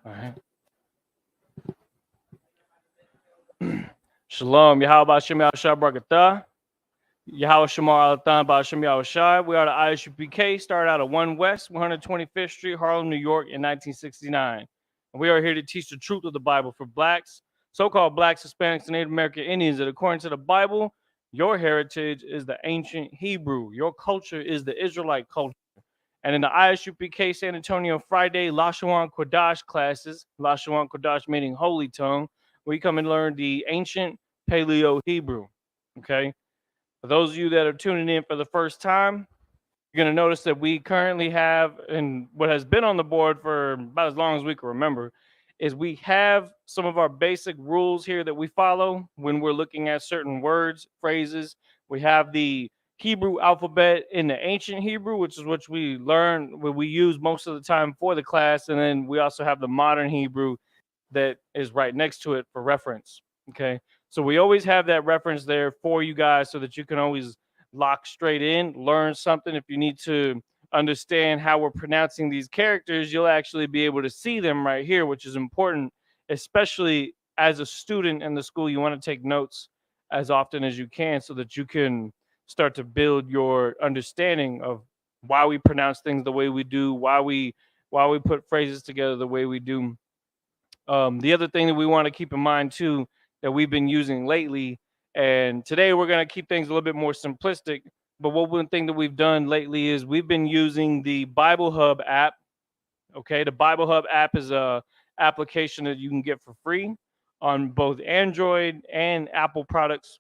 All right. Shalom. Yahweh Shem Yahushua Barakatah. Yahweh Shamar Alatan Ba'Shem Yahushua. We are the ISUPK, started out at 1 West, 125th Street, Harlem, New York in 1969. And we are here to teach the truth of the Bible for blacks, so-called blacks, Hispanics, and Native American Indians, that according to the Bible, your heritage is the ancient Hebrew. Your culture is the Israelite culture. And in the ISUPK San Antonio Friday Lashawan Qadash classes, Lashawan Qadash meaning holy tongue, we come and learn the ancient Paleo Hebrew. Okay. For those of you that are tuning in for the first time, you're going to notice that we currently have, and what has been on the board for about as long as we can remember, is we have some of our basic rules here that we follow when we're looking at certain words, phrases. We have the Hebrew alphabet in the ancient Hebrew, which is what we learn, what we use most of the time for the class. And then we also have the modern Hebrew that is right next to it for reference. Okay. So we always have that reference there for you guys so that you can always lock straight in, learn something. If you need to understand how we're pronouncing these characters, you'll actually be able to see them right here, which is important, especially as a student in the school. You want to take notes as often as you can so that you can start to build your understanding of why we pronounce things the way we do, why we put phrases together the way we do. The other thing that we want to keep in mind too that we've been using lately, and today we're going to keep things a little bit more simplistic. But one thing that we've done lately is we've been using the Bible Hub app. Okay, the Bible Hub app is a application that you can get for free on both Android and Apple products.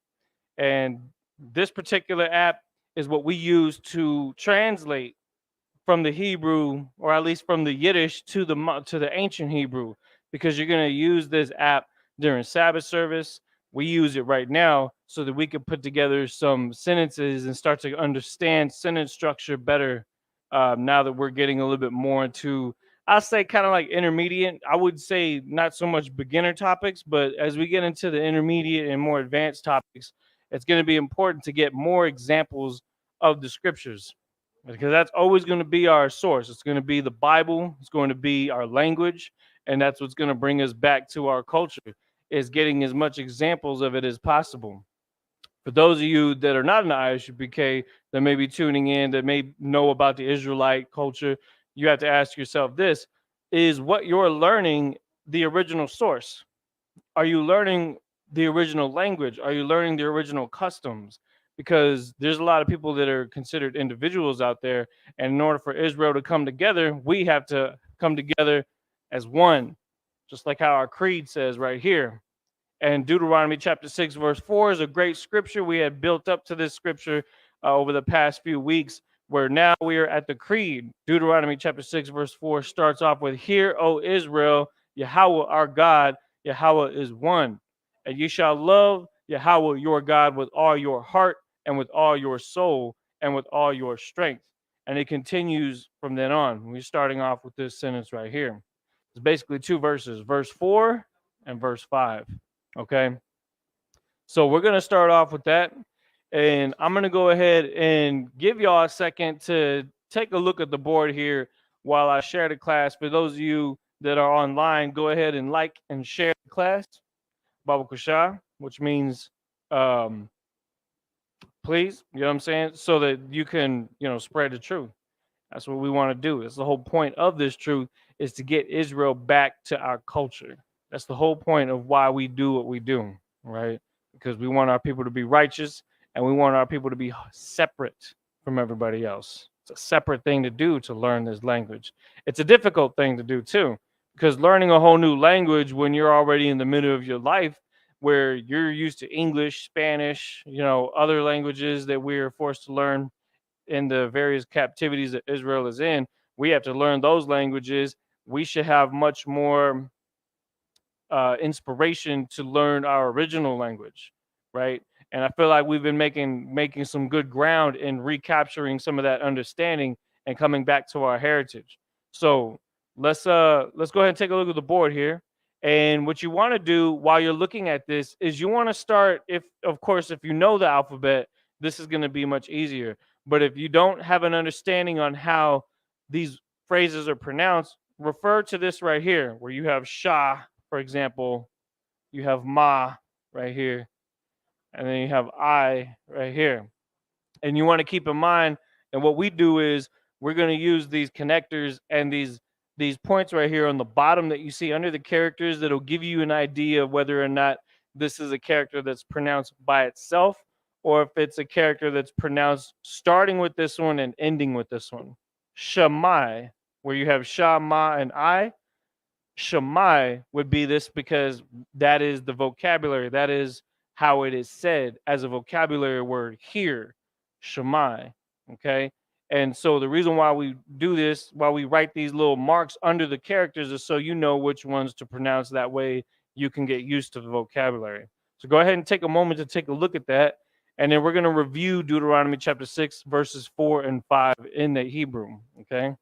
And this particular app is what we use to translate from the Hebrew, or at least from the Yiddish to the ancient Hebrew, because you're going to use this app during Sabbath service. We use it right now so that we can put together some sentences and start to understand sentence structure better. Now that we're getting a little bit more into, I'll say, kind of like intermediate. I would say not so much beginner topics, but as we get into the intermediate and more advanced topics, it's going to be important to get more examples of the scriptures, because that's always going to be our source. It's going to be the Bible. It's going to be our language, and that's what's going to bring us back to our culture, is getting as much examples of it as possible. For those of you that are not in the ISUPK that may be tuning in, that may know about the Israelite culture, you have to ask yourself this: is what you're learning the original source? Are you learning the original language? Are you learning the original customs? Because there's a lot of people that are considered individuals out there, and in order for Israel to come together, we have to come together as one, just like how our creed says right here. And Deuteronomy chapter 6 verse 4 is a great scripture. We had built up to this scripture over the past few weeks, where now we are at the creed. Deuteronomy chapter 6 verse 4 starts off with, "Hear, O Israel, Yahweh our God, Yahweh is one. And you shall love Yahweh your God with all your heart and with all your soul and with all your strength." And it continues from then on. We're starting off with this sentence right here. It's basically two verses, verse 4 and verse 5. Okay. So we're going to start off with that. And I'm going to go ahead and give y'all a second to take a look at the board here while I share the class. For those of you that are online, go ahead and like and share the class, Baba Kusha, which means please, you know what I'm saying? So that you can, spread the truth. That's what we want to do. That's the whole point of this truth, is to get Israel back to our culture. That's the whole point of why we do what we do, right? Because we want our people to be righteous, and we want our people to be separate from everybody else. It's a separate thing to do, to learn this language. It's a difficult thing to do too, because learning a whole new language when you're already in the middle of your life, where you're used to English, Spanish, other languages that we're forced to learn in the various captivities that Israel is in, we have to learn those languages. We should have much more inspiration to learn our original language, right? And I feel like we've been making some good ground in recapturing some of that understanding and coming back to our heritage. So let's go ahead and take a look at the board here. And what you want to do while you're looking at this is you want to start, if of course, if you know the alphabet, this is going to be much easier. But if you don't have an understanding on how these phrases are pronounced, refer to this right here, where you have Shah, for example, you have Ma right here, and then you have I right here. And you want to keep in mind, and what we do is we're going to use these connectors and these points right here on the bottom that you see under the characters that'll give you an idea of whether or not this is a character that's pronounced by itself or if it's a character that's pronounced starting with this one and ending with this one. Shamai, where you have Sha, Ma, and I. Shammai would be this because that is the vocabulary. That is how it is said as a vocabulary word here. Shammai. Okay. And so the reason why we do this, why we write these little marks under the characters, is so you know which ones to pronounce. That way you can get used to the vocabulary. So go ahead and take a moment to take a look at that. And then we're going to review Deuteronomy chapter 6, verses 4 and 5 in the Hebrew. Okay.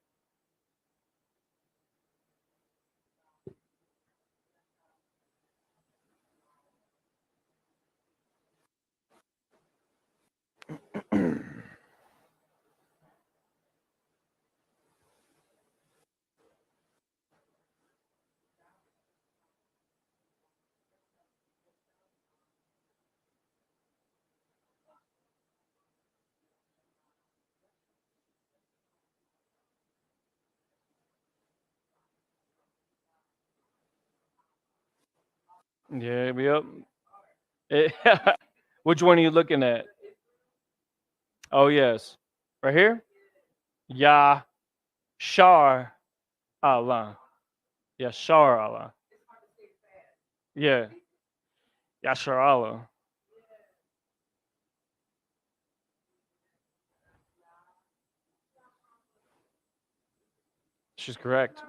Yeah, yep. Which one are you looking at? Oh, yes. Right here? Ya Shar Allah. Ya Shar Allah. Yeah. Ya Shar Allah. She's correct.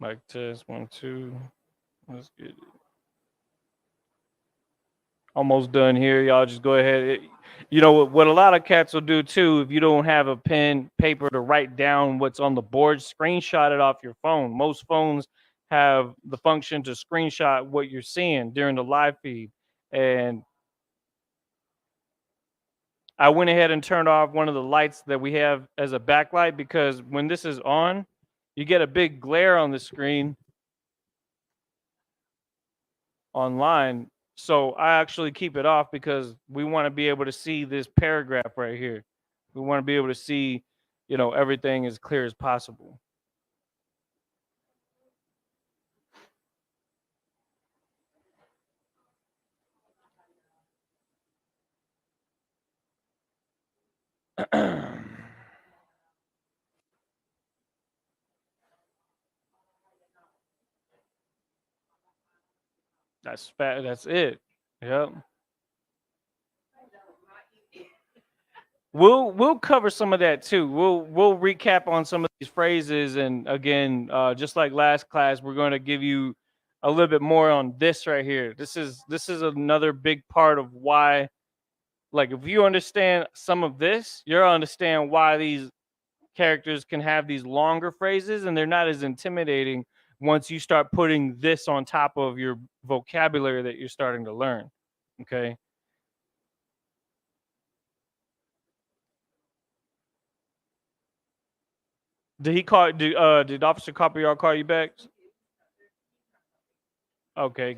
Mic test 1, 2. Let's get it. Almost done here. Y'all just go ahead. You know what a lot of cats will do too, if you don't have a pen, paper to write down what's on the board, screenshot it off your phone. Most phones have the function to screenshot what you're seeing during the live feed. And I went ahead and turned off one of the lights that we have as a backlight because when this is on, you get a big glare on the screen online. So I actually keep it off because we want to be able to see this paragraph right here. We want to be able to see, everything as clear as possible. That's it. Yep. We'll cover some of that too. We'll recap on some of these phrases, and again, just like last class, we're going to give you a little bit more on this right here. This is another big part of why. Like, if you understand some of this, you'll understand why these characters can have these longer phrases, and they're not as intimidating once you start putting this on top of your vocabulary that you're starting to learn. Okay. Did he call? Did Officer Copyard call you back? Okay.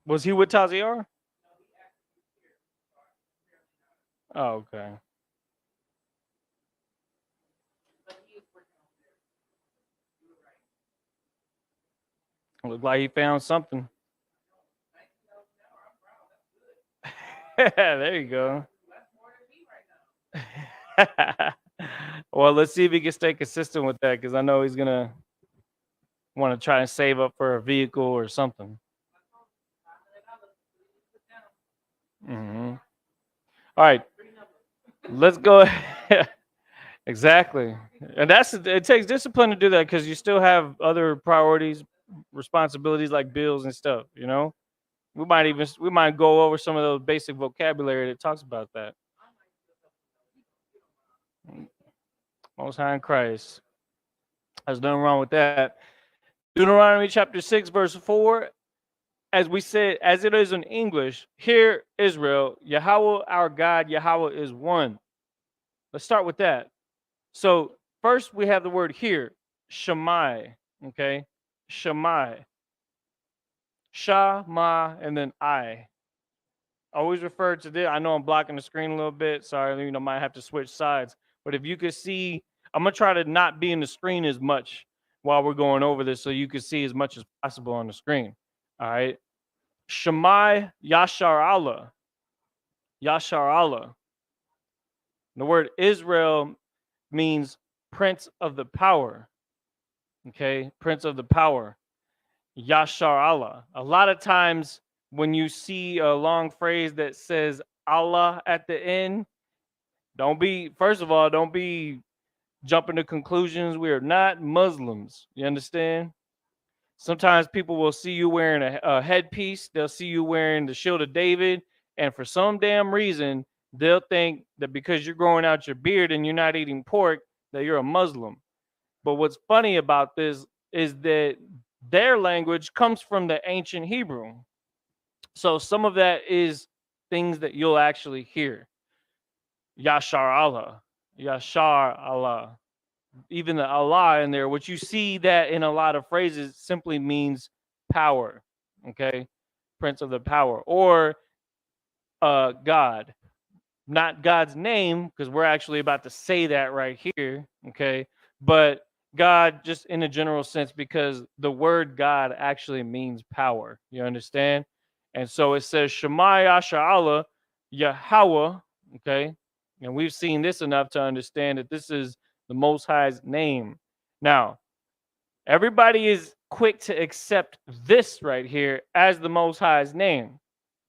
Was he with Taziar? Oh, okay. Looked like he found something. There you go. Well, let's see if he can stay consistent with that, because I know he's gonna want to try and save up for a vehicle or something. All right, let's go. Exactly, and it takes discipline to do that because you still have other priorities, responsibilities like bills and stuff. We might go over some of those basic vocabulary that talks about that. Most High in Christ. There's nothing wrong with that. Deuteronomy chapter 6, verse 4, as we said, as it is in English, hear Israel, Yahweh our God, Yahweh is one. Let's start with that. So first we have the word here, Shammai, okay? Shammai. Sha, ma, and then I. Always refer to this. I know I'm blocking the screen a little bit. Sorry, might have to switch sides. But if you could see, I'm going to try to not be in the screen as much while we're going over this so you can see as much as possible on the screen. All right. Shammai Yashar Allah. Yashar Allah. The word Israel means prince of the power. Okay. Prince of the power. Yashar Allah. A lot of times when you see a long phrase that says Allah at the end, first of all, don't be jumping to conclusions. We are not Muslims. You understand? Sometimes people will see you wearing a headpiece. They'll see you wearing the Shield of David. And for some damn reason, they'll think that because you're growing out your beard and you're not eating pork, that you're a Muslim. But what's funny about this is that their language comes from the ancient Hebrew. So some of that is things that you'll actually hear. Yashar Allah. Yashar Allah. Even the Allah in there, which you see that in a lot of phrases simply means power. Okay. Prince of the power. Or God. Not God's name, because we're actually about to say that right here. Okay. But God, just in a general sense, because the word God actually means power. You understand? And so it says Shema Yasha'Allah Yahweh. Okay. And we've seen this enough to understand that this is the Most High's name. Now, everybody is quick to accept this right here as the Most High's name.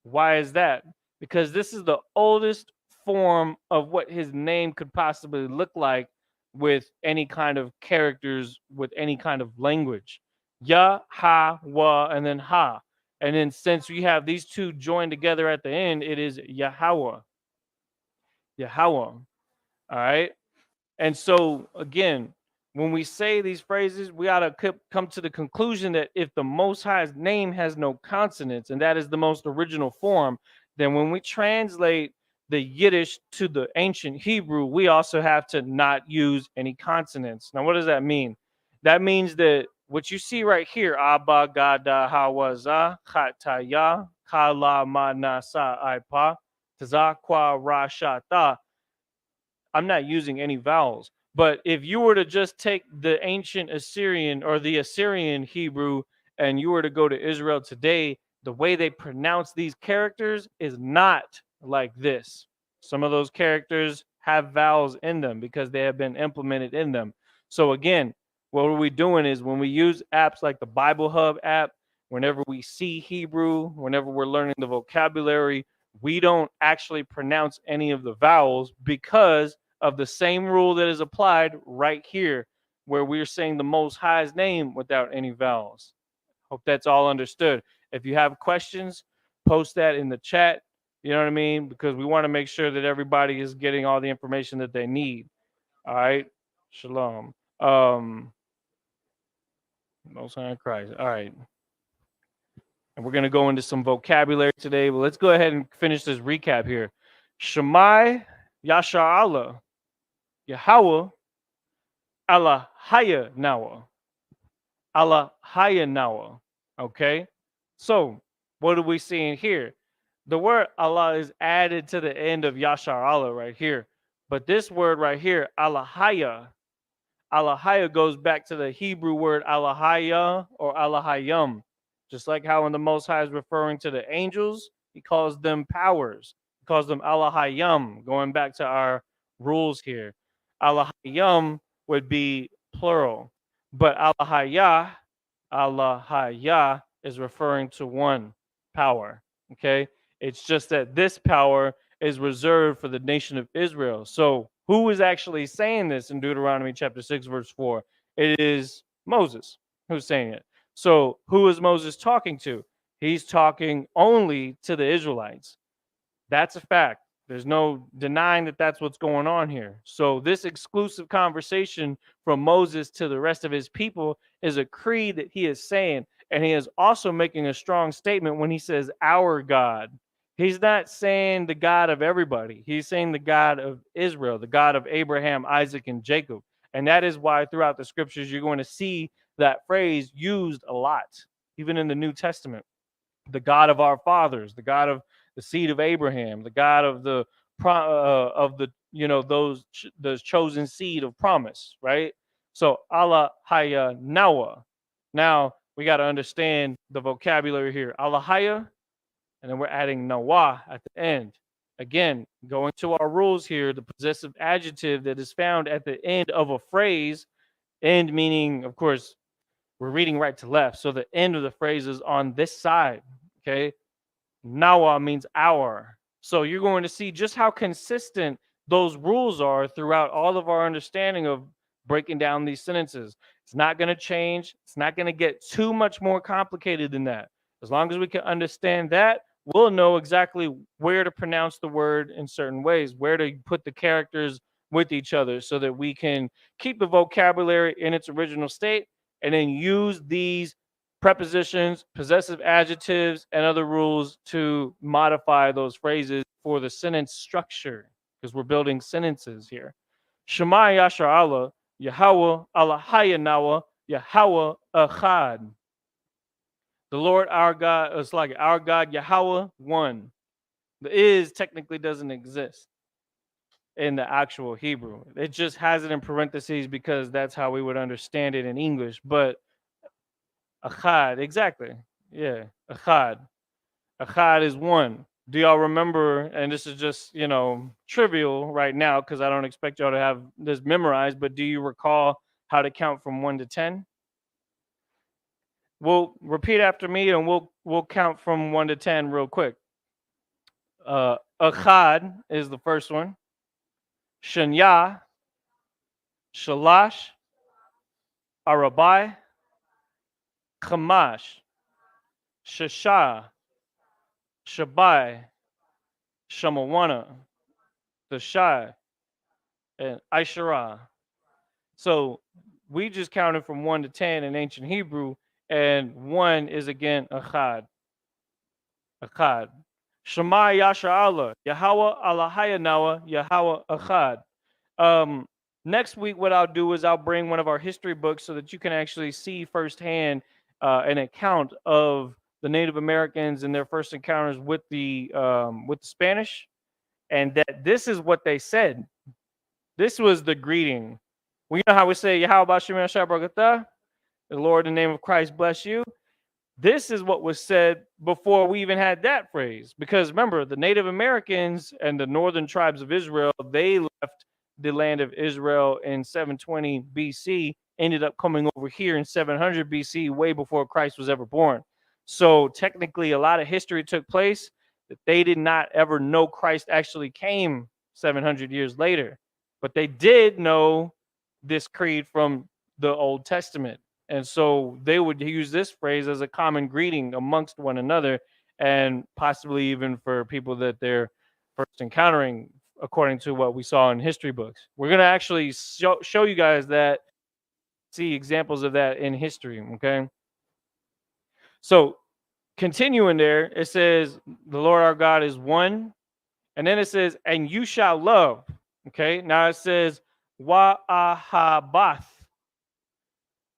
Why is that? Because this is the oldest form of what his name could possibly look like with any kind of characters, with any kind of language. Ya, ha, wa, and then ha. And then since we have these two joined together at the end, it is Yahweh. Yahweh. All right. And so, again, when we say these phrases, we ought to come to the conclusion that if the Most High's name has no consonants, and that is the most original form, then when we translate the Yiddish to the ancient Hebrew, we also have to not use any consonants. Now, what does that mean? That means that what you see right here, Abba, Gada, Hawaza, Khataya, Kala, Manasa, Ipa, Tazakwa, Rashata, I'm not using any vowels. But if you were to just take the ancient Assyrian or the Assyrian Hebrew and you were to go to Israel today, the way they pronounce these characters is not like this. Some of those characters have vowels in them because they have been implemented in them. So again, what we're doing is when we use apps like the Bible Hub app, whenever we see Hebrew, whenever we're learning the vocabulary, we don't actually pronounce any of the vowels because of the same rule that is applied right here, where we're saying the Most High's name without any vowels. Hope that's all understood. If you have questions, post that in the chat. You know what I mean? Because we want to make sure that everybody is getting all the information that they need. All right. Shalom. Most High Christ. All right. And we're going to go into some vocabulary today, but let's go ahead and finish this recap here. Shemai Yashar Allah. Yahweh Allah Haya Nawa. Allah Haya Nawa. Okay. So what are we seeing here? The word Allah is added to the end of Yashar Allah right here. But this word right here, Allahaya, Allahaya goes back to the Hebrew word Allahaya or Allahayam. Just like how when the Most High is referring to the angels, he calls them powers. He calls them Allahayam, going back to our rules here. Allahayam would be plural. But Allahaya is referring to one power. Okay? It's just that this power is reserved for the nation of Israel. So who is actually saying this in Deuteronomy chapter 6, verse 4? It is Moses who's saying it. So who is Moses talking to? He's talking only to the Israelites. That's a fact. There's no denying that that's what's going on here. So this exclusive conversation from Moses to the rest of his people is a creed that he is saying, and he is also making a strong statement when he says our God. He's not saying the God of everybody. He's saying the God of Israel, the God of Abraham, Isaac, and Jacob. And that is why throughout the scriptures you're going to see that phrase used a lot, even in the New Testament. The God of our fathers, the God of the seed of Abraham, the God of the those chosen seed of promise, right? So Allah Haya Nawa. Now we got to understand the vocabulary here. Allah Haya, and then we're adding Nawa at the end. Again, going to our rules here, the possessive adjective that is found at the end of a phrase, end meaning, of course, we're reading right to left. So the end of the phrase is on this side. Okay. Nawa means our. So you're going to see just how consistent those rules are throughout all of our understanding of breaking down these sentences. It's not going to change. It's not going to get too much more complicated than that. As long as we can understand that, we'll know exactly where to pronounce the word in certain ways, where to put the characters with each other so that we can keep the vocabulary in its original state and then use these prepositions, possessive adjectives, and other rules to modify those phrases for the sentence structure, because we're building sentences here. Shema Yashar Allah, Yahweh Allah Hayanawa, Yahweh Echad. The Lord our God, it's like our God Yahweh one. The is technically doesn't exist in the actual Hebrew. It just has it in parentheses because that's how we would understand it in English. But Achad, exactly. Yeah, Achad. Achad is one. Do y'all remember? And this is just, trivial right now because I don't expect y'all to have this memorized, but do you recall how to count from 1 to 10? We'll repeat after me and we'll count from 1 to 10 real quick. Achad is the first one. Shanya, Shalash, Arabai, Chamash, Shasha, Shabai, Shamawana, the Shai, and Aishara. So we just counted from 1 to 10 in ancient Hebrew, and 1 is again Achad. Achad. Shema Yasha Allah, Yahweh Allah Hayanawa, Yahweh Achad. Next week, what I'll do is I'll bring one of our history books so that you can actually see firsthand an account of the Native Americans and their first encounters with the Spanish, and that this is what they said. This was the greeting. Well, you know how we say Yahweh Bashem Yashar Bagatha, the Lord in the name of Christ bless you. This is what was said before we even had that phrase. Because remember, the Native Americans and the northern tribes of Israel, they left the land of Israel in 720 BC, ended up coming over here in 700 BC, way before Christ was ever born. So technically, a lot of history took place that they did not ever know Christ actually came 700 years later. But they did know this creed from the Old Testament. And so they would use this phrase as a common greeting amongst one another, and possibly even for people that they're first encountering, according to what we saw in history books. We're going to actually show you guys that, see examples of that in history, okay? So continuing there, it says, the Lord our God is one. And then it says, and you shall love. Okay, now it says, wa'ahabath.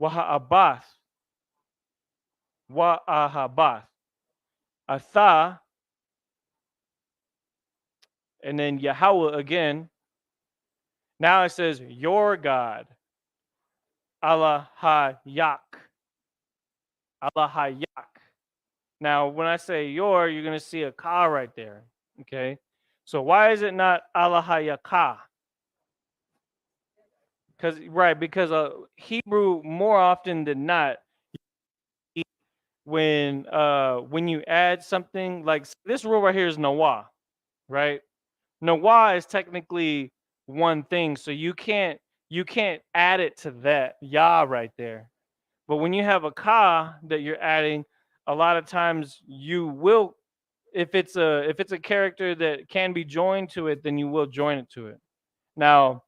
Wa'ahabath. Wa'ahabath. Atha. And then Yahweh again. Now it says, your God. Allah Hayak. Allah Hayak. Now, when I say your, you're going to see a ka right there. Okay. So why is it not Allah Hayaka? Because Hebrew more often than not, when you add something like this rule right here is Nawa, right? Nawa is technically one thing, so you can't add it to that ya right there. But when you have a ka that you're adding, a lot of times you will if it's a character that can be joined to it, then you will join it to it. Now,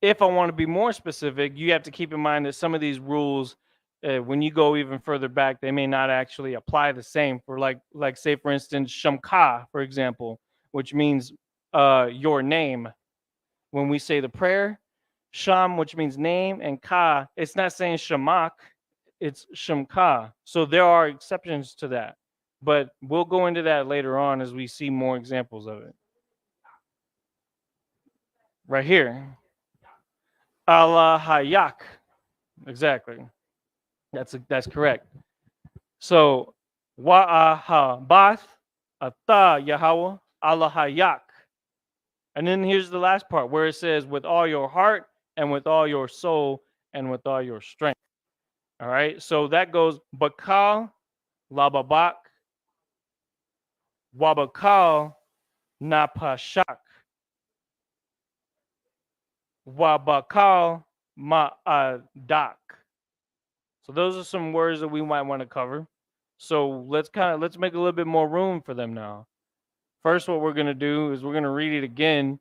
if I want to be more specific, you have to keep in mind that some of these rules, when you go even further back, they may not actually apply the same. For like say for instance, Shamka, for example, which means your name. When we say the prayer, Sham, which means name, and Ka, it's not saying Shamak, it's Shamka. So there are exceptions to that, but we'll go into that later on as we see more examples of it. Right here, Allah Hayak. Exactly. That's correct. So Wa'aha Bath Ata Yahweh Allah Hayak. And then here's the last part where it says with all your heart and with all your soul and with all your strength. All right. So that goes Bakal Lababak Wabakal Napashak Wabakal Ma'adak. So those are some words that we might want to cover. So let's make a little bit more room for them now. First, what we're gonna do is we're gonna read it again.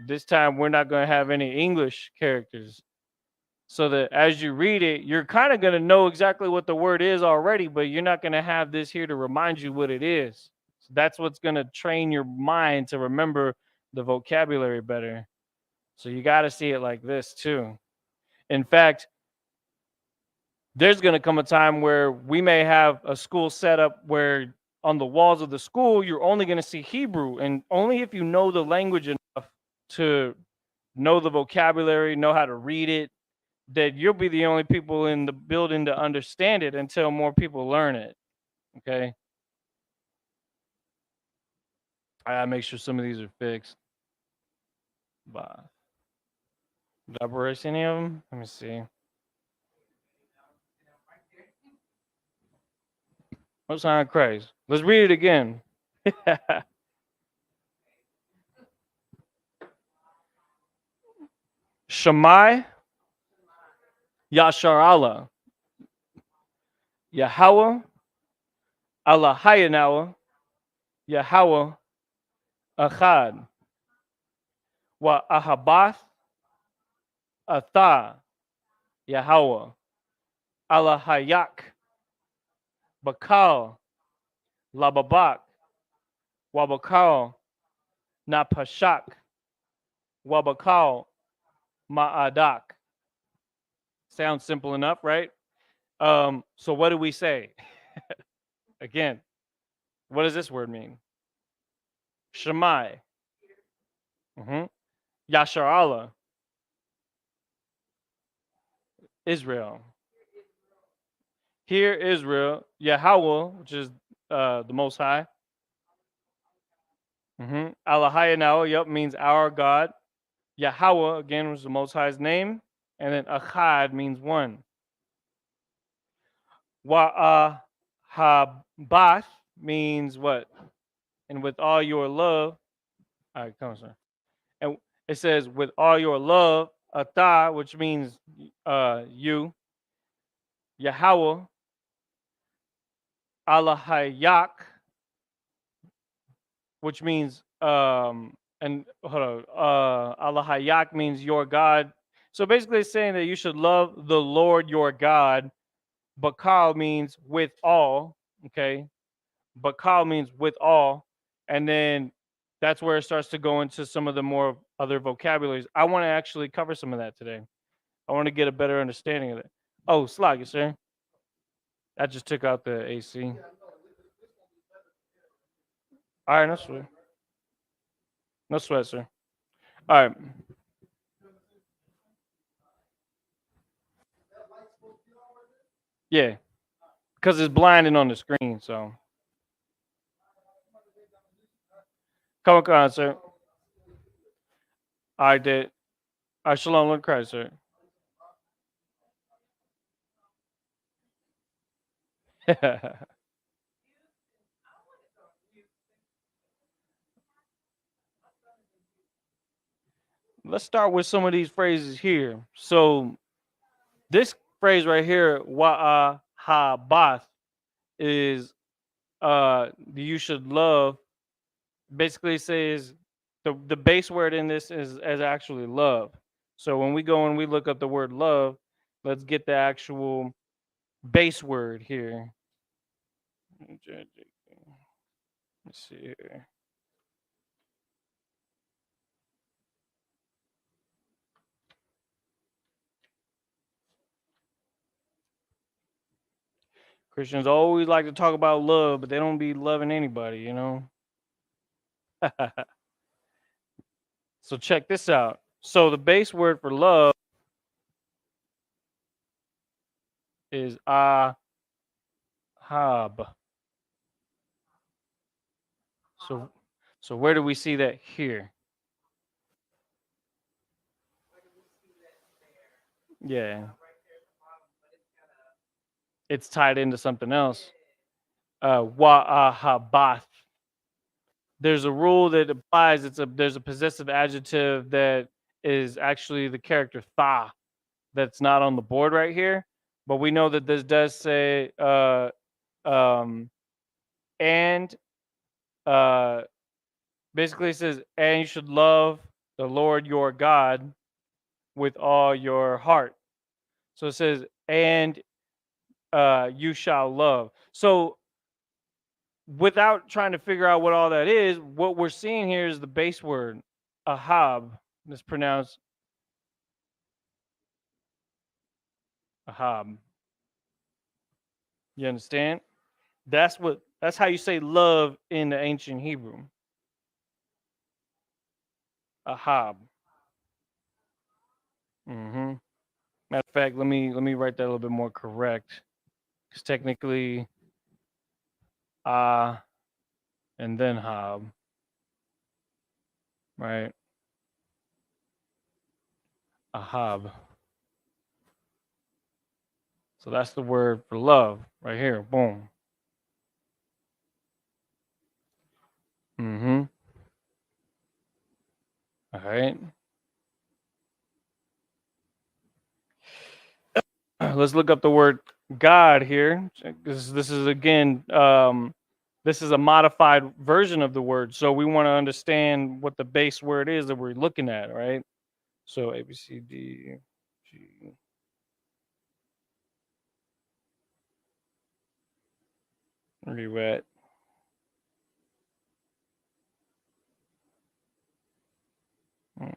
This time we're not gonna have any English characters. So that as you read it, you're kind of gonna know exactly what the word is already, but you're not gonna have this here to remind you what it is. So that's what's gonna train your mind to remember the vocabulary better. So you gotta see it like this too. In fact, there's going to come a time where we may have a school set up where on the walls of the school you're only going to see Hebrew, and only if you know the language enough to know the vocabulary, know how to read it, that you'll be the only people in the building to understand it until more people learn it. Okay, I gotta make sure some of these are fixed. But did I erase any of them? Let me see. What's on Christ? Let's read it again. Shammai, Yashar Allah, Yahweh, Allah Hayanawa, Yahweh, Achad, Wa Ahabath, Atha, Yahweh, Allah Hayak, Bakal, Lababak, Wabakal, Napashak, Wabakal, Ma'adak. Sounds simple enough, right? So what do we say? Again, what does this word mean? Shemai. Yashar Allah. Israel. Hear Israel. Yahweh, which is the Most High. Allahayanahu, yep, means our God. Yahweh, again, was the Most High's name. And then Achad means one. Wa'ahabath means what? And with all your love. All right, come on, sir. And it says, with all your love, Atah, which means you. Yahweh, Allahayak, which means and hold on, Allahayak means your God. So basically it's saying that you should love the Lord your God. Bakal means with all, okay? Bakal means with all. And then that's where it starts to go into some of the more other vocabularies. I want to actually cover some of that today. I want to get a better understanding of it. Oh, slag it, sir. I just took out the AC. All right, no sweat. No sweat, sir. All right. Yeah, because it's blinding on the screen. So, come on, sir. I did. I shalom, Lord Christ, sir. Let's start with some of these phrases here. So, this phrase right here, wa'a ha bath, is you should love basically says the base word in this is actually love. So when we go and we look up the word love, let's get the actual base word here. Let's see here. Christians always like to talk about love, but they don't be loving anybody, you know? So check this out. So the base word for love is ahab. So so where do we see that here? Yeah. It's tied into something else. Wa'ahabath. There's a rule that applies. There's a possessive adjective that is actually the character tha that's not on the board right here. But we know that this does say um and uh basically it says and you should love the Lord your God with all your heart. So it says and you shall love. So without trying to figure out what all that is, what we're seeing here is the base word, ahab. It's pronounced ahab. You understand? That's how you say love in the ancient Hebrew. Ahab. Mm-hmm. Matter of fact, let me write that a little bit more correct. Because technically ah and then hab. Right? Ahab. So that's the word for love right here. Boom. Mm-hmm. All right. Let's look up the word God here. This is again, this is a modified version of the word. So we want to understand what the base word is that we're looking at, right? So A, B, C, D, G. Where you at? Hmm,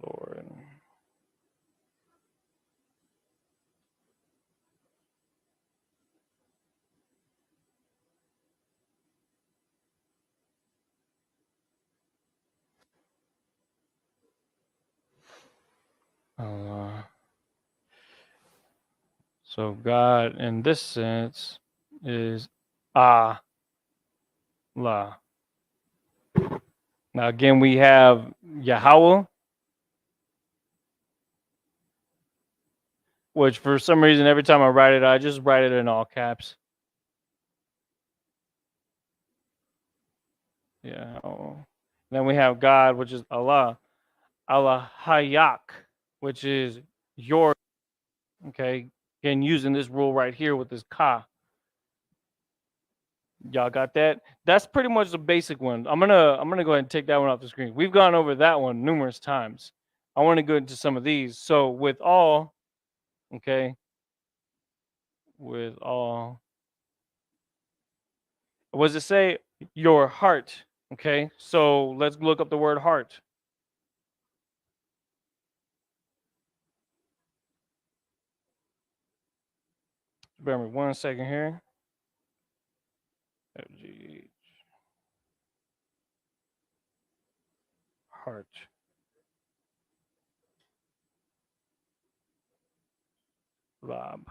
Lord. Allah. So God in this sense is Allah. Now again, we have Yahweh, which for some reason every time I write it, I just write it in all caps. Yeah. Then we have God, which is Allah. Allah Hayak, which is your, okay. Again, using this rule right here with this ka. Y'all got that? That's pretty much the basic one. I'm gonna go ahead and take that one off the screen. We've gone over that one numerous times. I want to go into some of these. So with all, okay, with all, what does it say? Your heart. Okay, so let's look up the word heart. Bear with me 1 second here. FG, heart. Lob.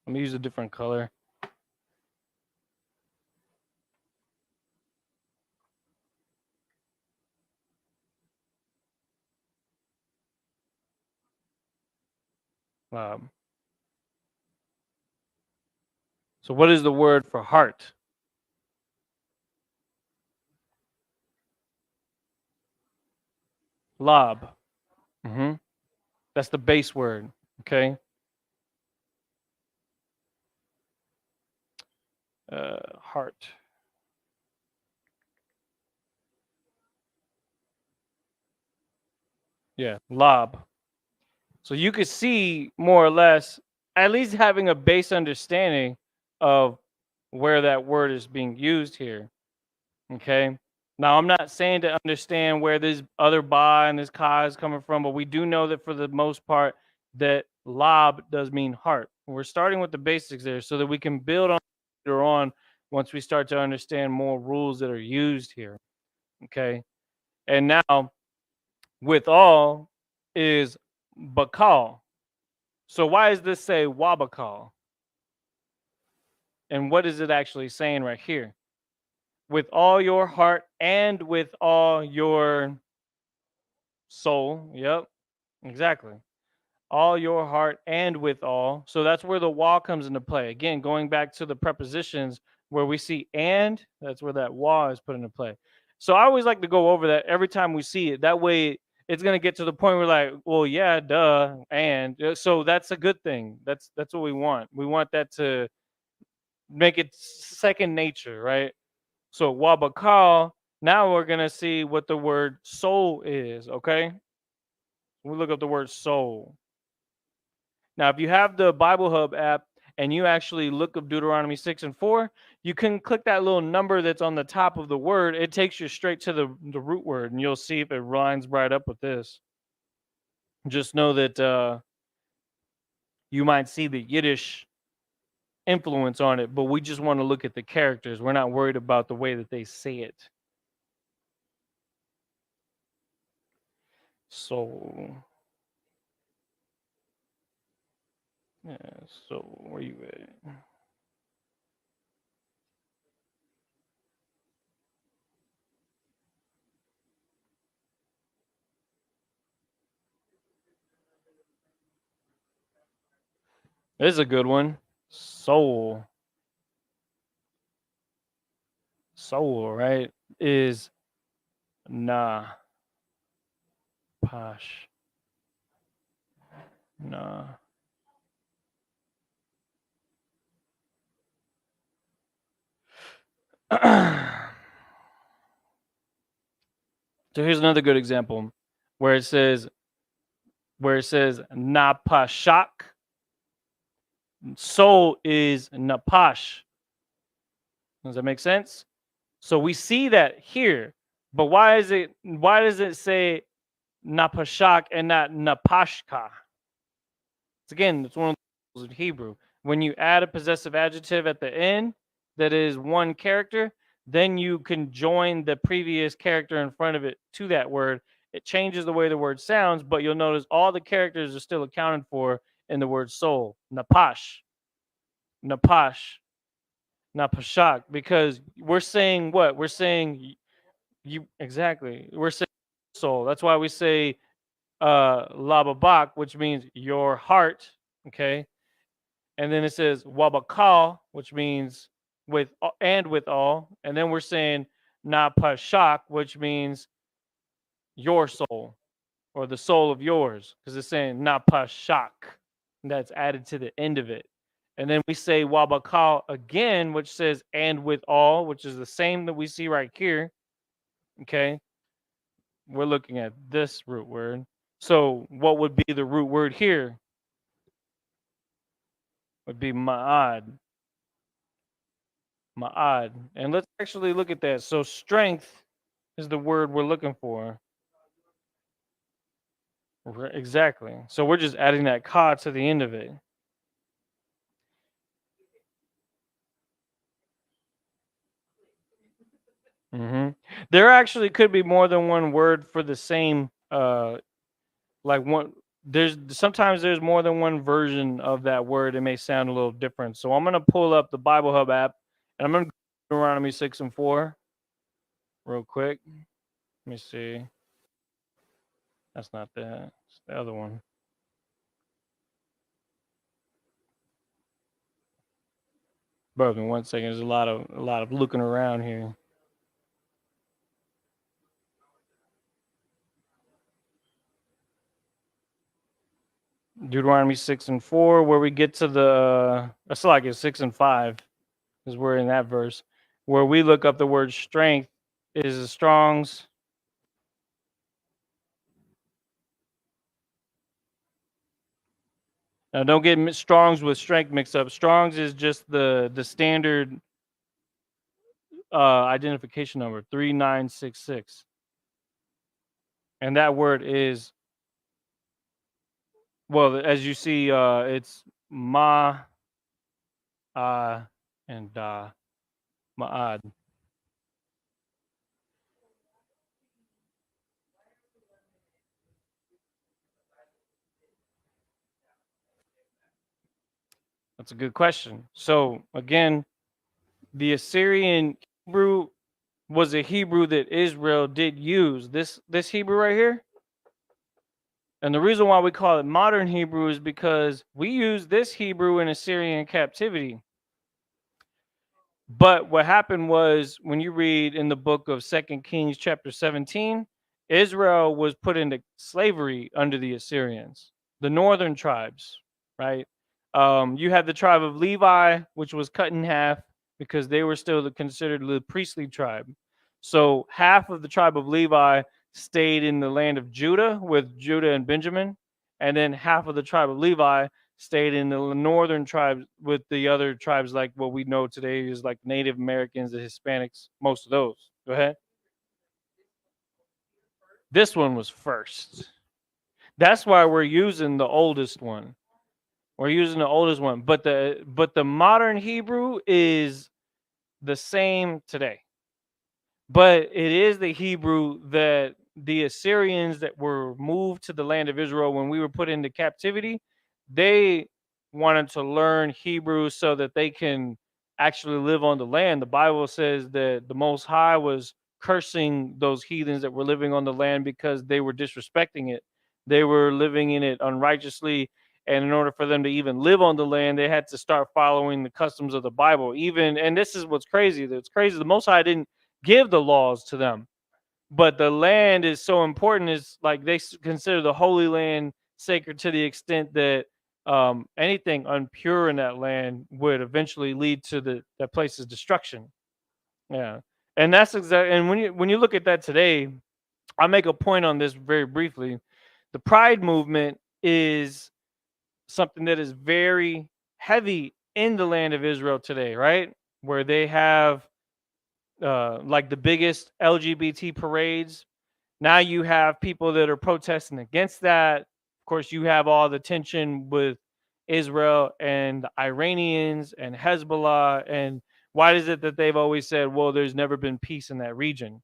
Let me use a different color. Lob. So what is the word for heart? Lob. Mm-hmm. That's the base word. Okay. Heart. Yeah. Lob. So you could see more or less, at least having a base understanding of where that word is being used here. Okay. Now I'm not saying to understand where this other ba and this ka is coming from, but we do know that for the most part that lob does mean heart. We're starting with the basics there so that we can build on later on once we start to understand more rules that are used here. Okay. And now with all is bakal. So why does this say wabakal? And what is it actually saying right here? With all your heart and with all your soul. Yep, exactly. All your heart and with all. So that's where the wa comes into play. Again, going back to the prepositions where we see and, that's where that wa is put into play. So I always like to go over that every time we see it. That way it's gonna get to the point where like, well, yeah, duh, and so that's a good thing. That's what we want. We want that to make it second nature, right? So wabakal. Now we're gonna see what the word soul is. Okay, we look up the word soul. Now, if you have the Bible Hub app and you actually look up Deuteronomy 6 and 4, you can click that little number that's on the top of the word. It takes you straight to the root word, and you'll see if it lines right up with this. Just know that you might see the Yiddish influence on it, but we just want to look at the characters. We're not worried about the way that they say it. So, yeah, so where you at? This is a good one. Soul. Soul, right? Is nah posh. Nah. So here's another good example where it says napashak. Soul is napash. Does that make sense? So we see that here, but why does it say napashak and not napashka? Again, it's one of those in Hebrew. When you add a possessive adjective at the end that is one character, then you can join the previous character in front of it to that word. It changes the way the word sounds, but you'll notice all the characters are still accounted for in the word soul. Napash, napash, napashak, because we're saying what? We're saying you exactly. We're saying soul. That's why we say lababak, which means your heart. Okay, and then it says wabakal, which means with and with all, and then we're saying napashak, which means your soul or the soul of yours, because it's saying napashak, that's added to the end of it. And then we say wabakal again, which says and with all, which is the same that we see right here. Okay, we're looking at this root word. So what would be the root word here? Would be ma'ad. Ma'ad. And let's actually look at that. So strength is the word we're looking for. Exactly. So we're just adding that ka to the end of it. There actually could be more than one word for the same like one there's sometimes there's more than one version of that word. It may sound a little different. So I'm gonna pull up the Bible Hub app and I'm gonna go to Deuteronomy 6 and 4 real quick. Let me see. That's not that. It's the other one. Bro, me 1 second. There's a lot of looking around here. Deuteronomy 6 and 4, where we get to the that's like 6 and 5, because we're in that verse, where we look up the word strength is the Strong's. Now, don't get Strong's with strength mixed up. Strong's is just the standard identification number 3966, and that word is, well, as you see, it's ma and ma'ad. That's a good question. So again, the Assyrian Hebrew was a Hebrew that Israel did use. This Hebrew right here. And the reason why we call it modern Hebrew is because we use this Hebrew in Assyrian captivity. But what happened was, when you read in the book of 2 Kings chapter 17, Israel was put into slavery under the Assyrians, the northern tribes, right? You had the tribe of Levi, which was cut in half because they were still considered the priestly tribe. So half of the tribe of Levi stayed in the land of Judah with Judah and Benjamin, and then half of the tribe of Levi stayed in the northern tribes with the other tribes, like what we know today is like Native Americans, the Hispanics, most of those. Go ahead. This one was first. That's why we're using the oldest one. We're using the oldest one, but the modern Hebrew is the same today. But it is the Hebrew that the Assyrians that were moved to the land of Israel when we were put into captivity, they wanted to learn Hebrew so that they can actually live on the land. The Bible says that the Most High was cursing those heathens that were living on the land because they were disrespecting it. They were living in it unrighteously. And in order for them to even live on the land, they had to start following the customs of the Bible. Even, and this is what's crazy. That's crazy. The Most High didn't give the laws to them, but the land is so important. Is like they consider the Holy Land sacred to the extent that anything unpure in that land would eventually lead to that place's destruction. Yeah, and that's exactly. And when you look at that today, I make a point on this very briefly. The Pride movement is something that is very heavy in the land of Israel today, right? Where they have like the biggest LGBT parades. Now you have people that are protesting against that. Of course, you have all the tension with Israel and the Iranians and Hezbollah. And why is it that they've always said, well, there's never been peace in that region?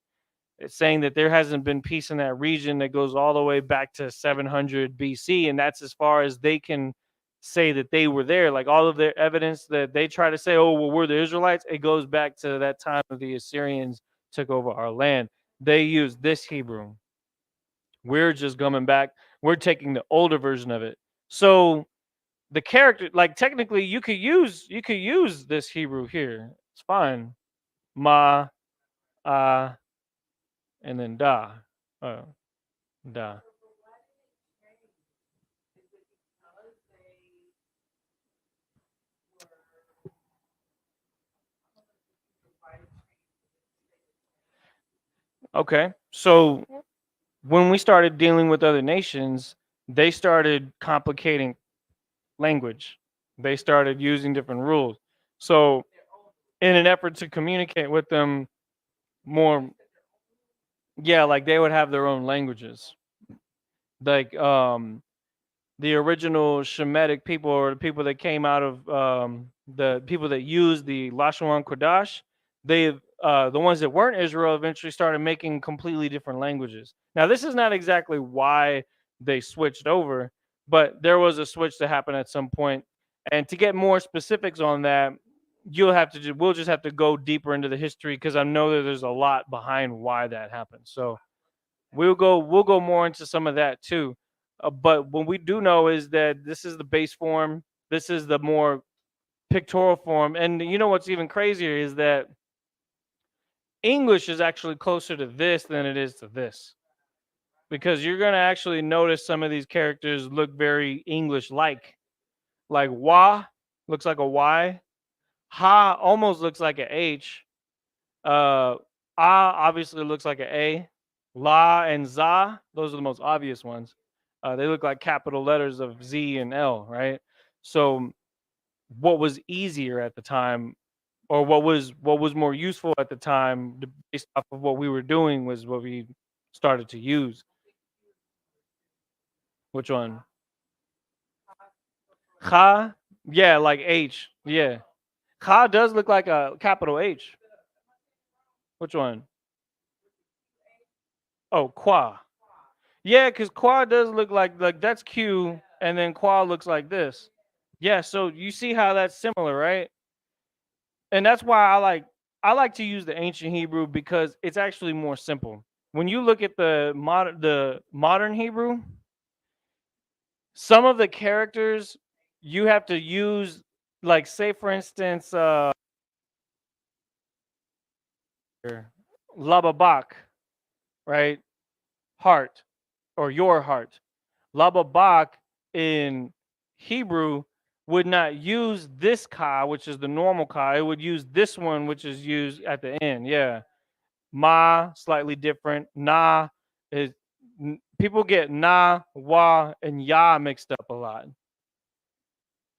It's saying that there hasn't been peace in that region that goes all the way back to 700 BC. And that's as far as they can say that they were there. Like all of their evidence that they try to say, oh, well, we're the Israelites, it goes back to that time of the Assyrians took over our land. They use this Hebrew. We're just coming back. We're taking the older version of it. So the character, like technically, you could use this Hebrew here. It's fine. Ma, and then da, uh, da. Okay, so when we started dealing with other nations, they started complicating language. They started using different rules. So, in an effort to communicate with them more, yeah, like they would have their own languages. Like the original Shemitic people, or the people that came out of the people that used the Lashawan Qadash, they the ones that weren't Israel eventually started making completely different languages. Now, this is not exactly why they switched over, but there was a switch to happen at some point. And to get more specifics on that, we'll just have to go deeper into the history, because I know that there's a lot behind why that happened. So we'll go more into some of that too. But what we do know is that this is the base form. This is the more pictorial form. And you know what's even crazier is that English is actually closer to this than it is to this. because you're gonna actually notice some of these characters look very English-like. Like Wa looks like a Y. Ha almost looks like an H. Uh, obviously looks like an A. La and Za, those are the most obvious ones. They look like capital letters of Z and L, right? So, what was easier at the time, or what was more useful at the time, based off of what we were doing, was what we started to use. Which one? Kha? Yeah, like H. Yeah. Kha does look like a capital H. Which one? Oh, Qua. Yeah, because Qua does look like that's Q, and then Qua looks like this. Yeah, so you see how that's similar, right? And that's why I like to use the ancient Hebrew because it's actually more simple. When you look at the modern Hebrew, some of the characters you have to use, like, say for instance, lababak, right? Heart, or your heart. Lababak in Hebrew would not use this ka, which is the normal ka. It would use this one, which is used at the end. Yeah. Ma, slightly different. Na is, people get na, wa, and ya mixed up a lot.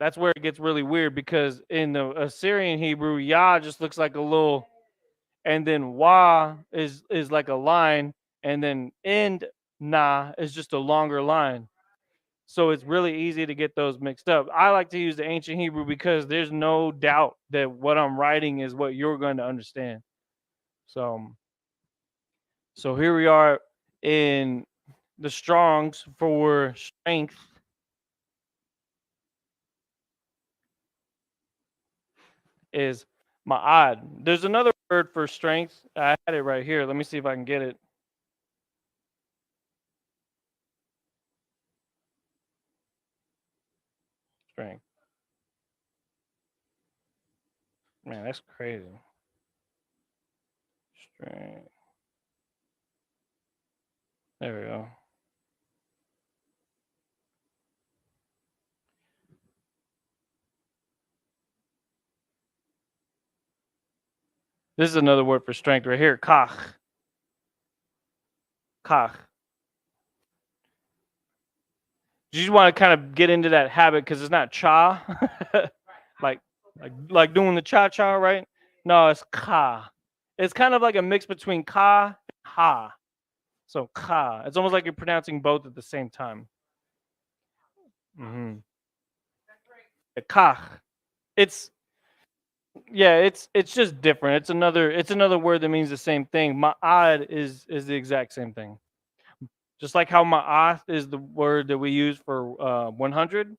That's where it gets really weird, because in the Assyrian Hebrew, ya just looks like a little, and then wa is like a line, and then end na is just a longer line. So it's really easy to get those mixed up. I like to use the ancient Hebrew because there's no doubt that what I'm writing is what you're going to understand. So here we are in the Strongs for strength is ma'ad. There's another word for strength. I had it right here. Let me see if I can get it. Strength. Man, that's crazy. Strength. There we go. This is another word for strength right here. Kach. Kach. You just want to kind of get into that habit because it's not cha, like like doing the cha cha, right? No, it's ka. It's kind of like a mix between ka and ha. So ka. It's almost like you're pronouncing both at the same time. Mm-hmm. Kach. It's Yeah, it's just different. It's another word that means the same thing. Ma'ad is the exact same thing. Just like how ma'ath is the word that we use for 100.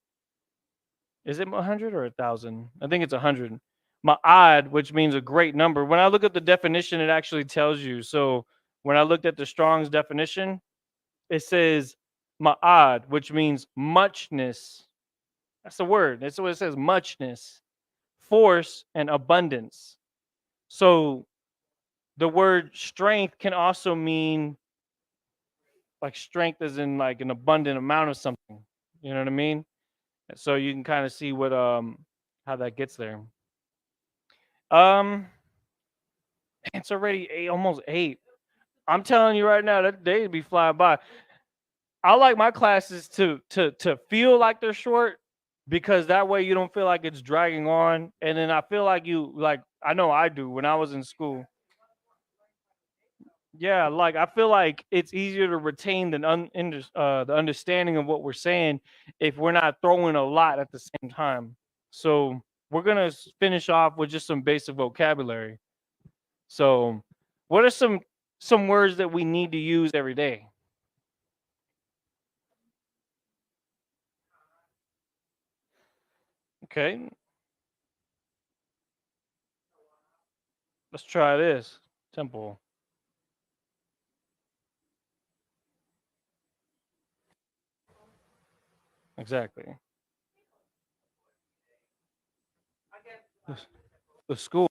Is it 100 or 1,000? I think it's 100. Ma'ad, which means a great number. When I look at the definition, it actually tells you. So when I looked at the Strong's definition, it says ma'ad, which means muchness. That's the word. That's what it says, muchness, force, and abundance. So the word strength can also mean like strength as in like an abundant amount of something. You know what I mean? So you can kind of see what how that gets there. Um it's already eight, almost 8. I'm telling you right now that they'd be flying by. I like my classes to feel like they're short, because that way you don't feel like it's dragging on, and then I feel like I know I do when I was in school. Yeah, like I feel like it's easier to retain the understanding of what we're saying if we're not throwing a lot at the same time. So we're gonna finish off with just some basic vocabulary. So, what are some words that we need to use every day? Okay, let's try this. Temple. Exactly. The, the school.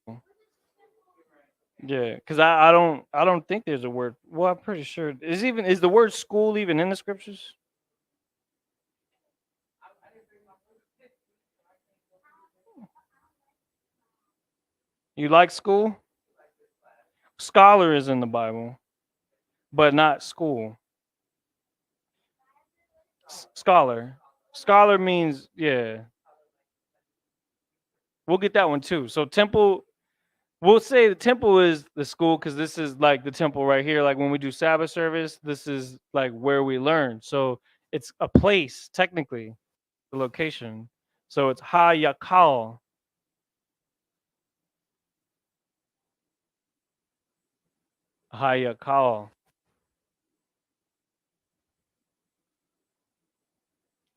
Yeah, because I don't think there's a word. Well, I'm pretty sure is the word school even in the scriptures? You like school? Scholar is in the Bible, but not school. Scholar. Scholar means, yeah. We'll get that one too. So temple, we'll say the temple is the school because this is like the temple right here. Like when we do Sabbath service, this is like where we learn. So it's a place, technically, the location. So it's Hayakal. Hayakal.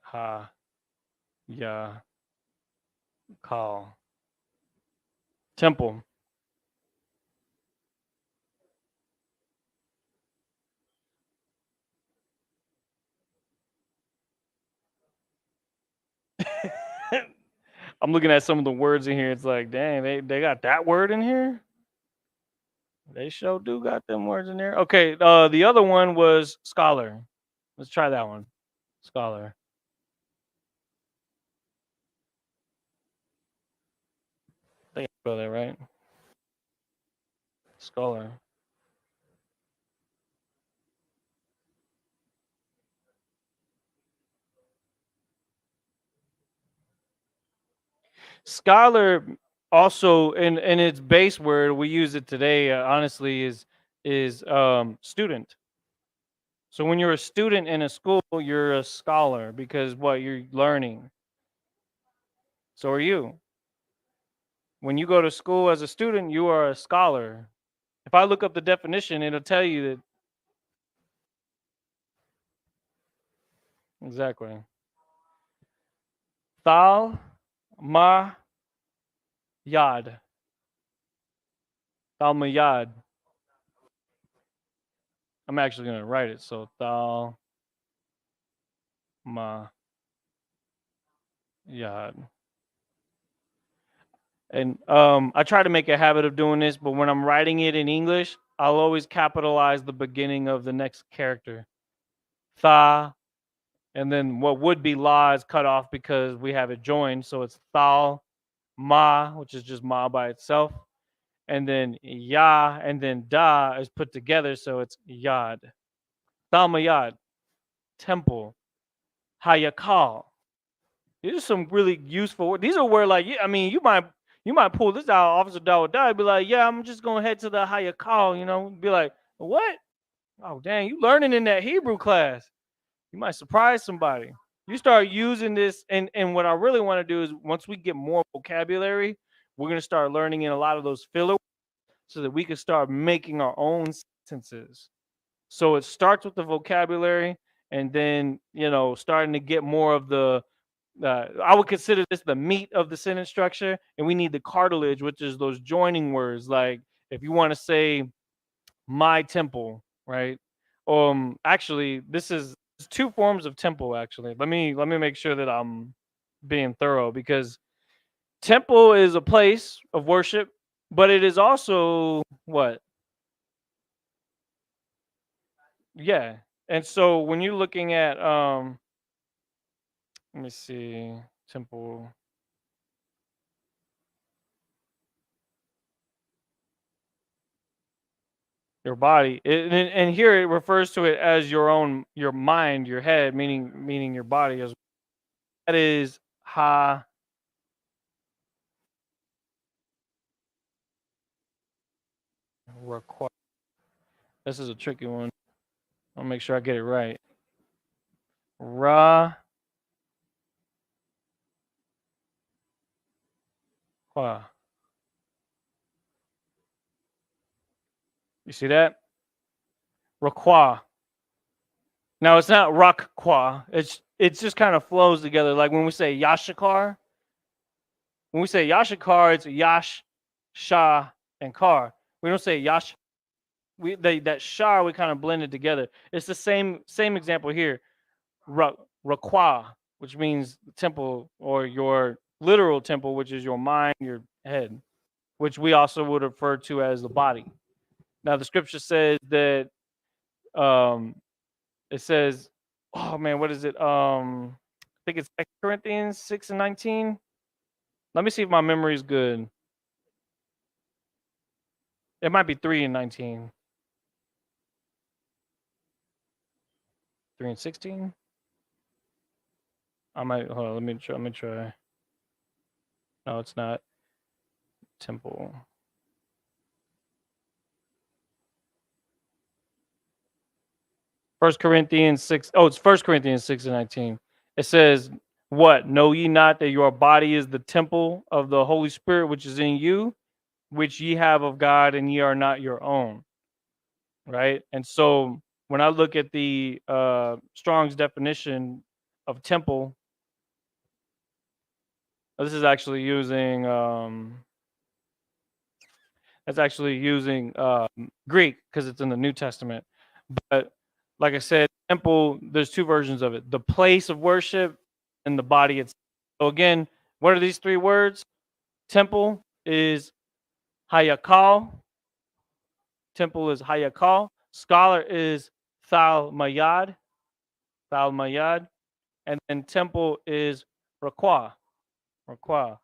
Ha ya call. Temple. I'm looking at some of the words in here. It's like, dang, they got that word in here. They sure do got them words in there. Okay, the other one was scholar. Let's try that one. Scholar. I think I spelled that right. Scholar. Scholar also in its base word we use it today. Honestly, is student. So when you're a student in a school, you're a scholar because what you're learning. So are you. When you go to school as a student, you are a scholar. If I look up the definition, it'll tell you that exactly. Thal ma yad. Thal ma yad. I'm actually gonna write it. So thal ma yad. And I try to make a habit of doing this, but when I'm writing it in English, I'll always capitalize the beginning of the next character. Tha, and then what would be la is cut off because we have it joined. So it's thal ma, which is just ma by itself. And then ya and then da is put together. So it's yad. Thalmayad, temple, hayakal. These are some really useful. These are where like I mean you might pull this out, Officer Dawud die, be like, yeah, I'm just gonna head to the hayakal, be like, what? Oh dang, you learning in that Hebrew class. You might surprise somebody. You start using this, and what I really want to do is once we get more vocabulary, we're gonna start learning in a lot of those filler so that we can start making our own sentences. So it starts with the vocabulary, and then starting to get more of the. I would consider this the meat of the sentence structure, and we need the cartilage, which is those joining words. Like if you want to say my temple, right? Actually, this is two forms of temple. Actually, let me make sure that I'm being thorough because temple is a place of worship, but it is also what. Yeah. And so when you're looking at let me see, temple, your body. And here it refers to it as your mind, your head, meaning your body as that is ha require. This is a tricky one. I'll make sure I get it right. Ra qua. You see that? Requa. Now it's not rock qua. It's just kind of flows together. Like when we say Yashikar, when we say Yashikar, it's Yash, Shah, and Kar. We don't say Yash. That Shah we kind of blended together. It's the same example here. Requa, which means temple or your literal temple, which is your mind, your head. which we also would refer to as the body. Now, the scripture says that um, it says, oh man, what is it? I think it's 2 Corinthians 6:19. Let me see if my memory is good. It might be 3:19. 3:16. I might hold on, let me try. Let me try. No, it's not. Temple. First Corinthians 6. Oh, it's First Corinthians 6:19. It says, what? Know ye not that your body is the temple of the Holy Spirit which is in you, which ye have of God, and ye are not your own. Right? And so when I look at the Strong's definition of temple, this is actually using Greek because it's in the New Testament. But like I said, temple, there's two versions of it: the place of worship and the body itself. So again, what are these three words? Temple is hayakal. Temple is hayakal. Scholar is thalmayad. Thalmayad. And then temple is rakwa. Rakwa.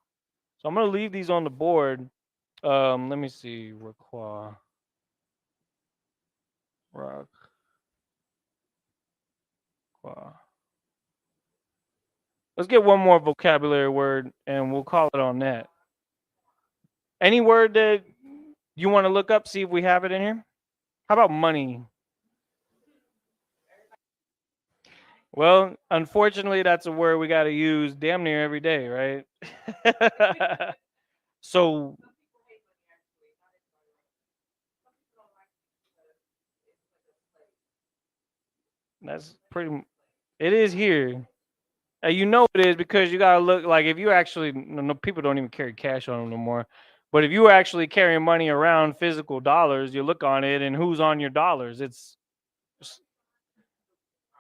So I'm going to leave these on the board. Let me see. Rakwa. Rakwa. Let's get one more vocabulary word and we'll call it on that. Any word that you want to look up, see if we have it in here? How about money? Well, unfortunately, that's a word we got to use damn near every day, right? So that's pretty, it is here. You know it is because you gotta look like if you actually no people don't even carry cash on them no more. But if you were actually carrying money around, physical dollars, you look on it and who's on your dollars. It's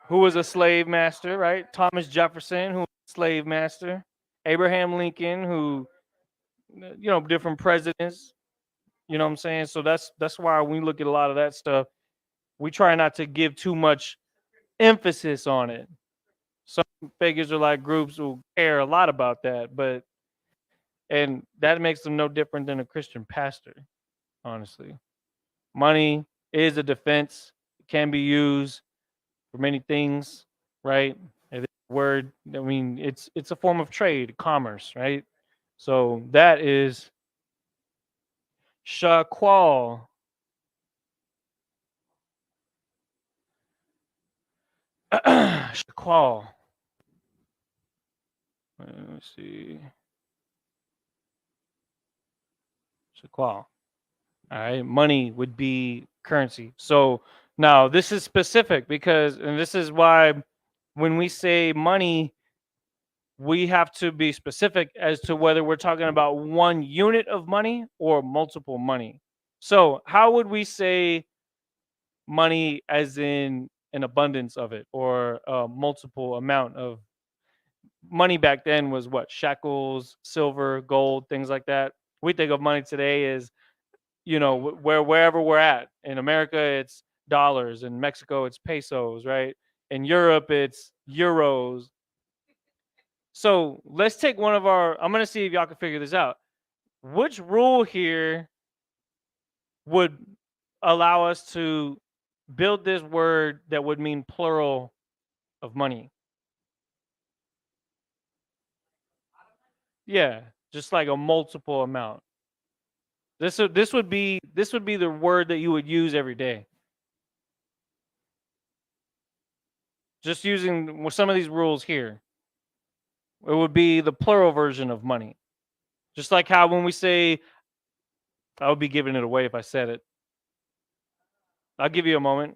who was a slave master, right? Thomas Jefferson, who was a slave master. Abraham Lincoln, who different presidents. You know what I'm saying? So that's why when we look at a lot of that stuff, we try not to give too much emphasis on it. Some fake Israelite groups will care a lot about that, and that makes them no different than a Christian pastor, honestly. Money is a defense. It can be used for many things, right? It is a word. I mean, it's a form of trade, commerce, right? So that is shaqual. Shaqual. Let me see. Shaqual. All right, money would be currency. So now this is specific because, and this is why when we say money, we have to be specific as to whether we're talking about one unit of money or multiple money. So how would we say money as in an abundance of it or a multiple amount of money? Back then was what? Shekels, silver, gold, things like that. We think of money today as wherever we're at. In America it's dollars, in Mexico it's pesos, right? In Europe it's euros. So let's take one of our, I'm going to see if y'all can figure this out. Which rule here would allow us to build this word that would mean plural of money? Yeah, just like a multiple amount. This would be the word that you would use every day. Just using some of these rules here. It would be the plural version of money. Just like how when we say, I would be giving it away if I said it. I'll give you a moment.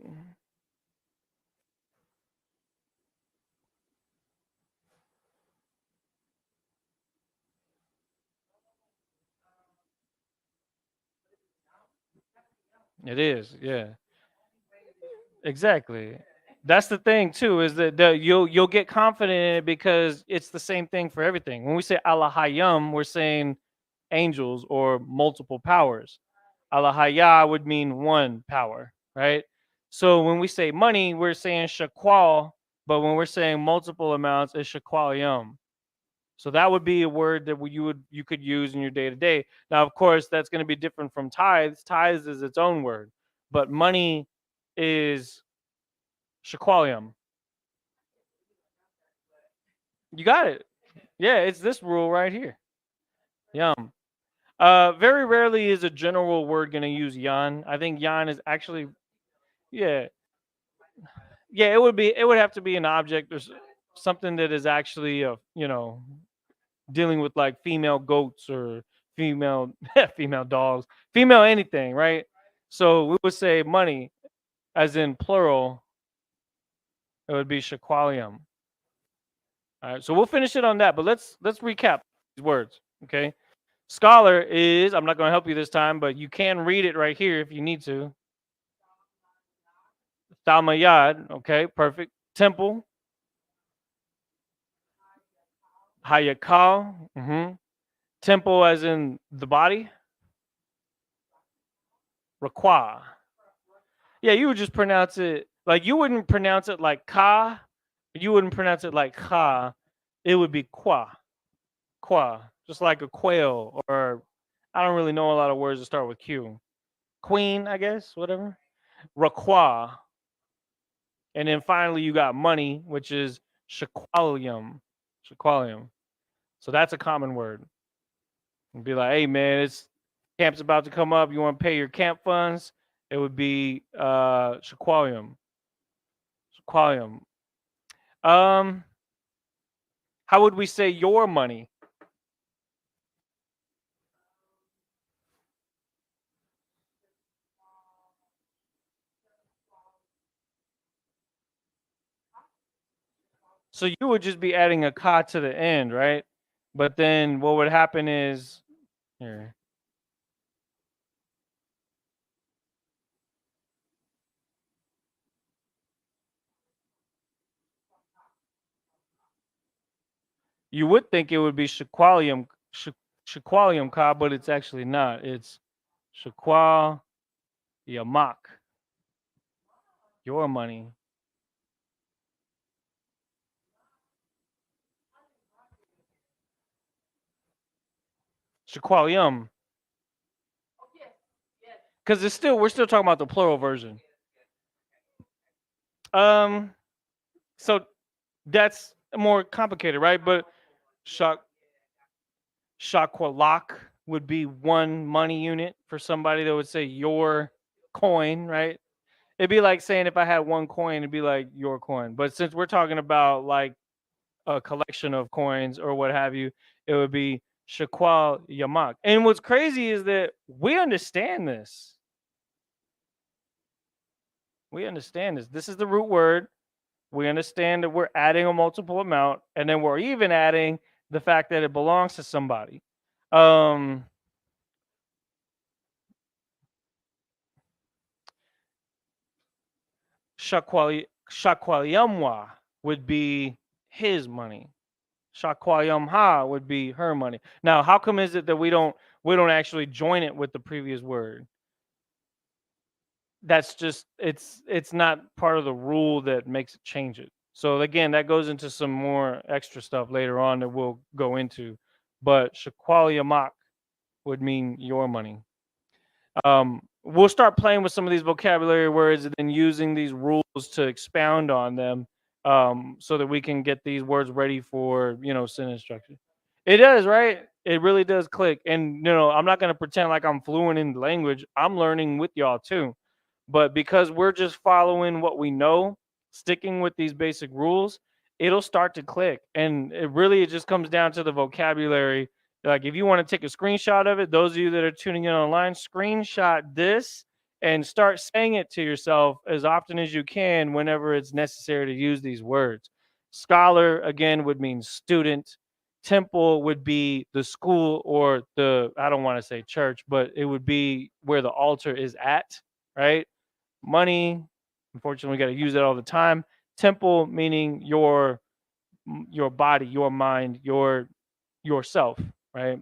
It is, yeah. Exactly. That's the thing too, is that you'll get confident in it because it's the same thing for everything. When we say Allahayam, we're saying angels or multiple powers. Alahaya would mean one power, right? So when we say money, we're saying shakwal, but when we're saying multiple amounts, it's shakwalium. So that would be a word that you could use in your day to day. Now, of course, that's going to be different from tithes. Tithes is its own word, but money is shaqualium. You got it. Yeah, it's this rule right here. Yum. Very rarely is a general word going to use yan. I think yan is actually, yeah, yeah. It would have to be an object or something that is actually dealing with like female goats or female female dogs, female anything, right? So we would say money, as in plural, it would be shaqualium. All right, so we'll finish it on that, but let's recap these words. Okay, scholar is, I'm not going to help you this time, but you can read it right here if you need to. Thalmayad, okay, perfect. Temple, hayakal, temple as in the body, Rakwa. Yeah, you would just pronounce it like you wouldn't pronounce it like ka. You wouldn't pronounce it like ka. It would be qua, qua, just like a quail or I don't really know a lot of words that start with Q. Queen, I guess, whatever. Raqua. And then finally you got money, which is shaqualium. Shaqualium. So that's a common word. And be like, hey man, it's camp's about to come up. You want to pay your camp funds? It would be shaqualium. Shaqualium. Um, how would we say your money? So you would just be adding a ka to the end, right? But then what would happen is here. You would think it would be shaqualium, shaqualium ka, but it's actually not. It's shaqual yamak, your money. Shaqualium. Because we're still talking about the plural version. Um, so that's more complicated, right? But shak shakwalak would be one money unit for somebody that would say your coin, right? It'd be like saying if I had one coin, it'd be like your coin. But since we're talking about like a collection of coins or what have you, it would be shakwal yamak. And what's crazy is that we understand this. We understand this. This is the root word. We understand that we're adding a multiple amount, and then we're even adding the fact that it belongs to somebody. Um, Shakwaliyamwa would be his money. Shakwaliyamha would be her money. Now, how come is it that we don't actually join it with the previous word? That's just it's not part of the rule that makes it change it. So again, that goes into some more extra stuff later on that we'll go into. But Shakwaliyamak would mean your money. We'll start playing with some of these vocabulary words and then using these rules to expound on them, so that we can get these words ready for sentence structure. It does, right? It really does click. And I'm not going to pretend like I'm fluent in the language. I'm learning with y'all too. But because we're just following what we know, sticking with these basic rules, it'll start to click. And it just comes down to the vocabulary. Like if you want to take a screenshot of it, those of you that are tuning in online, screenshot this and start saying it to yourself as often as you can whenever it's necessary to use these words. Scholar again would mean student. Temple would be the school or I don't want to say church, but it would be where the altar is at, right? Money, unfortunately, we got to use that all the time. Temple meaning your body, your mind, yourself, right?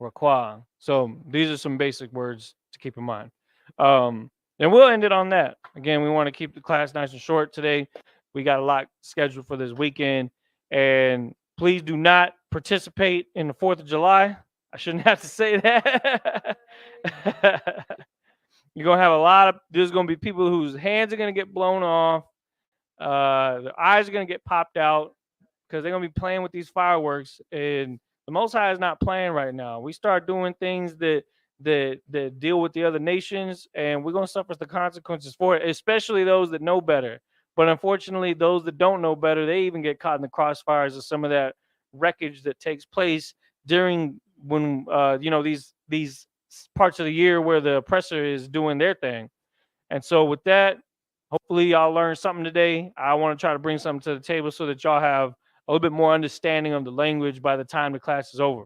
Raquan. So these are some basic words to keep in mind. And we'll end it on that. Again, we want to keep the class nice and short today. We got a lot scheduled for this weekend. And please do not participate in the 4th of July. I shouldn't have to say that. You're going to have there's going to be people whose hands are going to get blown off. Their eyes are going to get popped out because they're going to be playing with these fireworks. And the Most High is not playing right now. We start doing things that deal with the other nations, and we're going to suffer the consequences for it, especially those that know better. But unfortunately, those that don't know better, they even get caught in the crossfires of some of that wreckage that takes place during when these parts of the year where the oppressor is doing their thing. And so with that, hopefully y'all learned something today. I want to try to bring something to the table so that y'all have a little bit more understanding of the language by the time the class is over.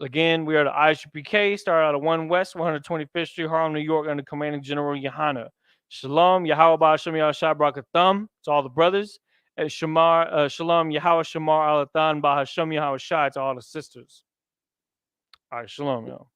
Again, we are the ISUPK, started out of 1 West, 125th Street, Harlem, New York, under Commanding General Yohana. Shalom, Yahweh Ba'ashem Yahshua Barakatham, to all the brothers. And Shalom, Yahweh Shamar Alathan Ba'ashem Yahweh Shai, to all the sisters. All right, shalom, y'all.